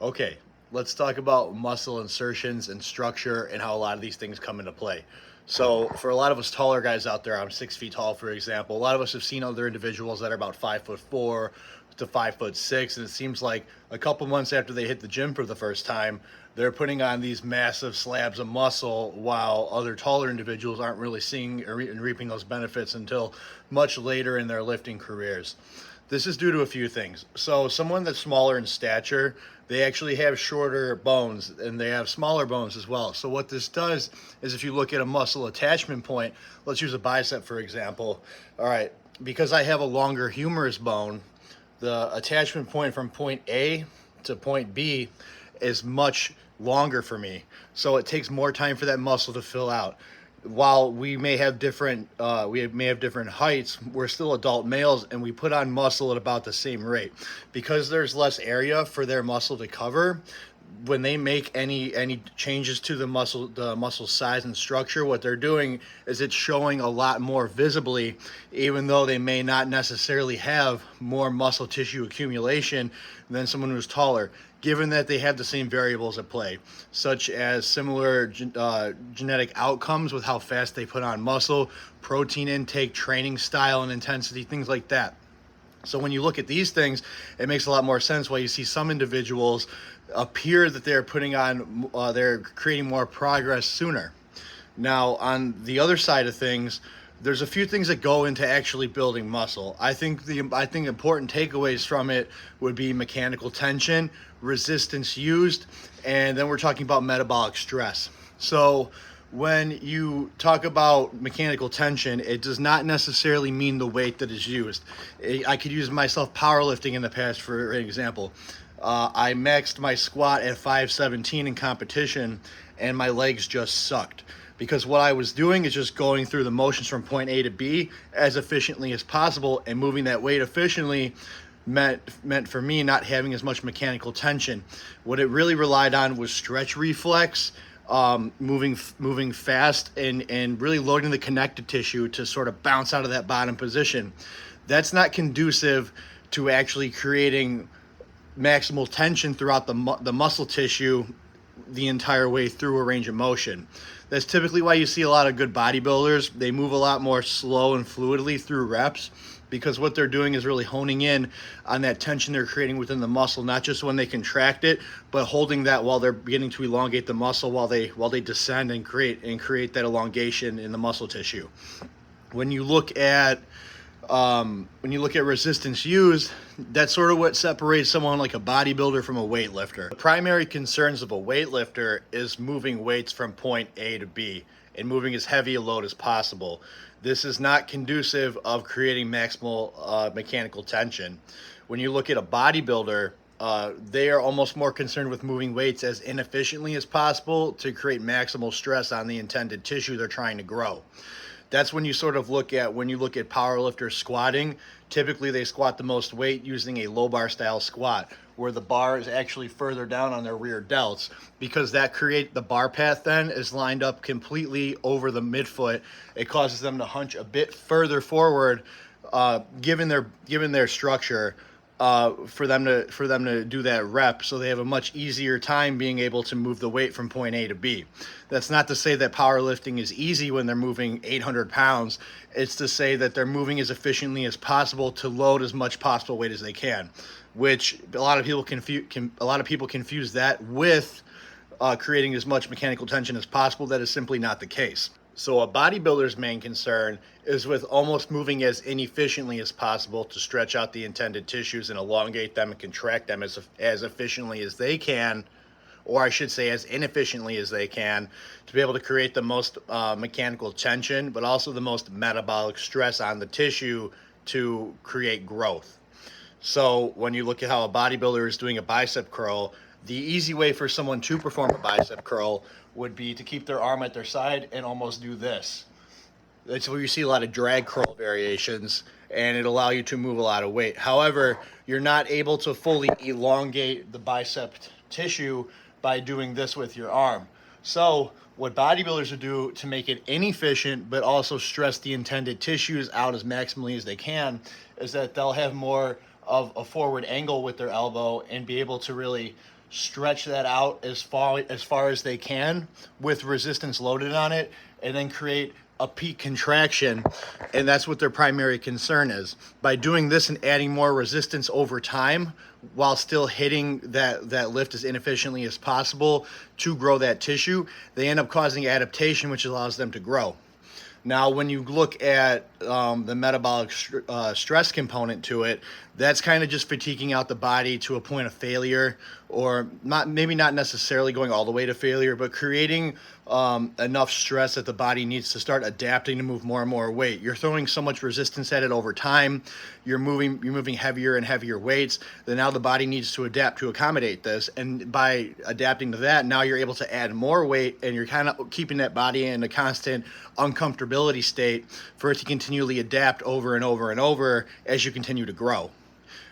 Okay, let's talk about muscle insertions and structure and how a lot of these things come into play. So, for a lot of us taller guys out there, I'm 6 feet tall, for example. A lot of us have seen other individuals that are about 5'4" to 5'6", and it seems like a couple months after they hit the gym for the first time, they're putting on these massive slabs of muscle, while other taller individuals aren't really seeing and reaping those benefits until much later in their lifting careers. This is due to a few things. So, someone that's smaller in stature, they actually have shorter bones and they have smaller bones as well. So, what this does is if you look at a muscle attachment point, let's use a bicep for example. All right, because I have a longer humerus bone, the attachment point from point A to point B is much longer for me. So, it takes more time for that muscle to fill out. While we may have different heights, we're still adult males and we put on muscle at about the same rate. Because there's less area for their muscle to cover, when they make any changes to the muscle size and structure, what they're doing is it's showing a lot more visibly, even though they may not necessarily have more muscle tissue accumulation than someone who's taller, given that they have the same variables at play, such as similar genetic outcomes with how fast they put on muscle, protein intake, training style and intensity, things like that. So when you look at these things, it makes a lot more sense why you see some individuals appear that they're creating more progress sooner. Now, on the other side of things, there's a few things that go into actually building muscle. I think important takeaways from it would be mechanical tension, resistance used, and then we're talking about metabolic stress. So when you talk about mechanical tension, it does not necessarily mean the weight that is used. I could use myself powerlifting in the past for an example. I maxed my squat at 517 in competition, and my legs just sucked. Because what I was doing is just going through the motions from point A to B as efficiently as possible, and moving that weight efficiently meant for me not having as much mechanical tension. What it really relied on was stretch reflex, moving fast, and really loading the connective tissue to sort of bounce out of that bottom position. That's not conducive to actually creating maximal tension throughout the muscle tissue the entire way through a range of motion. That's typically why you see a lot of good bodybuilders. They move a lot more slow and fluidly through reps, because what they're doing is really honing in on that tension they're creating within the muscle, not just when they contract it, but holding that while they're beginning to elongate the muscle, while they descend and create that elongation in the muscle tissue. When you look at resistance used, that's sort of what separates someone like a bodybuilder from a weightlifter. The primary concerns of a weightlifter is moving weights from point A to B and moving as heavy a load as possible. This is not conducive of creating maximal mechanical tension. When you look at a bodybuilder, they are almost more concerned with moving weights as inefficiently as possible to create maximal stress on the intended tissue they're trying to grow. That's when you sort of look at powerlifters squatting. Typically they squat the most weight using a low bar style squat, where the bar is actually further down on their rear delts, because the bar path then is lined up completely over the midfoot. It causes them to hunch a bit further forward, given their structure, for them to do that rep, so they have a much easier time being able to move the weight from point A to B. That's not to say that powerlifting is easy when they're moving 800 pounds. It's to say that they're moving as efficiently as possible to load as much possible weight as they can, which a lot of people confuse that with creating as much mechanical tension as possible. That is simply not the case. So a bodybuilder's main concern is with almost moving as inefficiently as possible to stretch out the intended tissues and elongate them and contract them as efficiently as they can, or I should say as inefficiently as they can, to be able to create the most mechanical tension, but also the most metabolic stress on the tissue to create growth. So when you look at how a bodybuilder is doing a bicep curl, the easy way for someone to perform a bicep curl would be to keep their arm at their side and almost do this. That's where you see a lot of drag curl variations, and it'll allow you to move a lot of weight. However, you're not able to fully elongate the bicep tissue by doing this with your arm. So what bodybuilders would do to make it inefficient but also stress the intended tissues out as maximally as they can is that they'll have more of a forward angle with their elbow and be able to really stretch that out as far as they can with resistance loaded on it, and then create a peak contraction. And that's what their primary concern is. By doing this and adding more resistance over time while still hitting that lift as inefficiently as possible to grow that tissue, they end up causing adaptation, which allows them to grow. Now, when you look at the metabolic stress component to it, that's kind of just fatiguing out the body to a point of failure, or maybe not necessarily going all the way to failure, but creating enough stress that the body needs to start adapting to move more and more weight. You're throwing so much resistance at it over time. You're moving heavier and heavier weights. Then now the body needs to adapt to accommodate this, and by adapting to that, now you're able to add more weight, and you're kind of keeping that body in a constant uncomfortability state for it to continually adapt over and over and over as you continue to grow.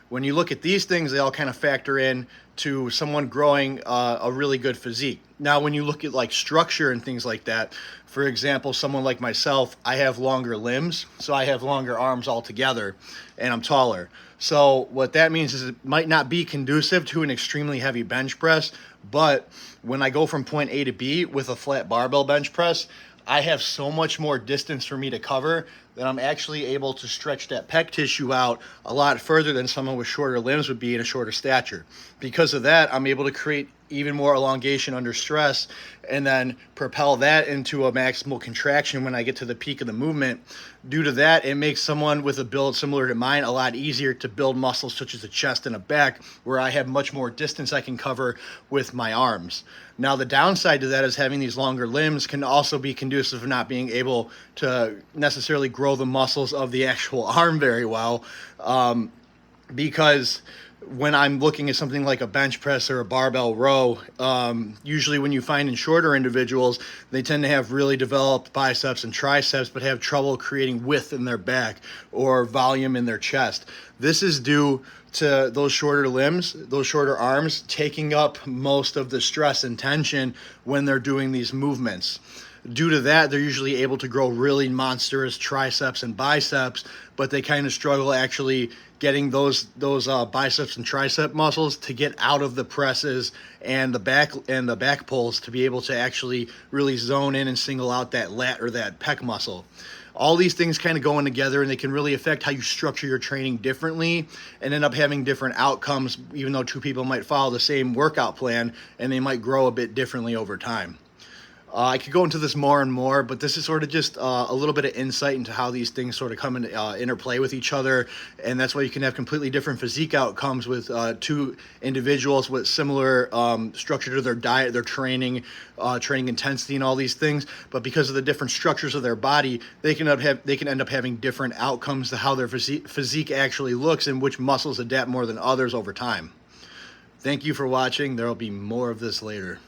When you look at these things, they all kind of factor in to someone growing a really good physique. Now, when you look at like structure and things like that, for example, someone like myself, I have longer limbs, so I have longer arms altogether, and I'm taller. So what that means is it might not be conducive to an extremely heavy bench press, but when I go from point A to B with a flat barbell bench press, I have so much more distance for me to cover that I'm actually able to stretch that pec tissue out a lot further than someone with shorter limbs would be in a shorter stature. Because of that, I'm able to create even more elongation under stress and then propel that into a maximal contraction when I get to the peak of the movement. Due to that, it makes someone with a build similar to mine a lot easier to build muscles such as the chest and a back, where I have much more distance I can cover with my arms. Now, the downside to that is having these longer limbs can also be conducive of not being able to necessarily grow the muscles of the actual arm very well, because when I'm looking at something like a bench press or a barbell row, usually when you find in shorter individuals, they tend to have really developed biceps and triceps, but have trouble creating width in their back or volume in their chest. This is due to those shorter limbs, those shorter arms, taking up most of the stress and tension when they're doing these movements. Due to that, they're usually able to grow really monstrous triceps and biceps, but they kind of struggle actually getting those biceps and tricep muscles to get out of the presses and the back pulls to be able to actually really zone in and single out that lat or that pec muscle. All these things kind of going together, and they can really affect how you structure your training differently and end up having different outcomes, even though two people might follow the same workout plan and they might grow a bit differently over time. I could go into this more and more, but this is sort of just a little bit of insight into how these things sort of come and interplay with each other, and that's why you can have completely different physique outcomes with two individuals with similar structure to their diet, their training intensity, and all these things. But because of the different structures of their body, they can end up having different outcomes to how their physique actually looks and which muscles adapt more than others over time. Thank you for watching. There will be more of this later.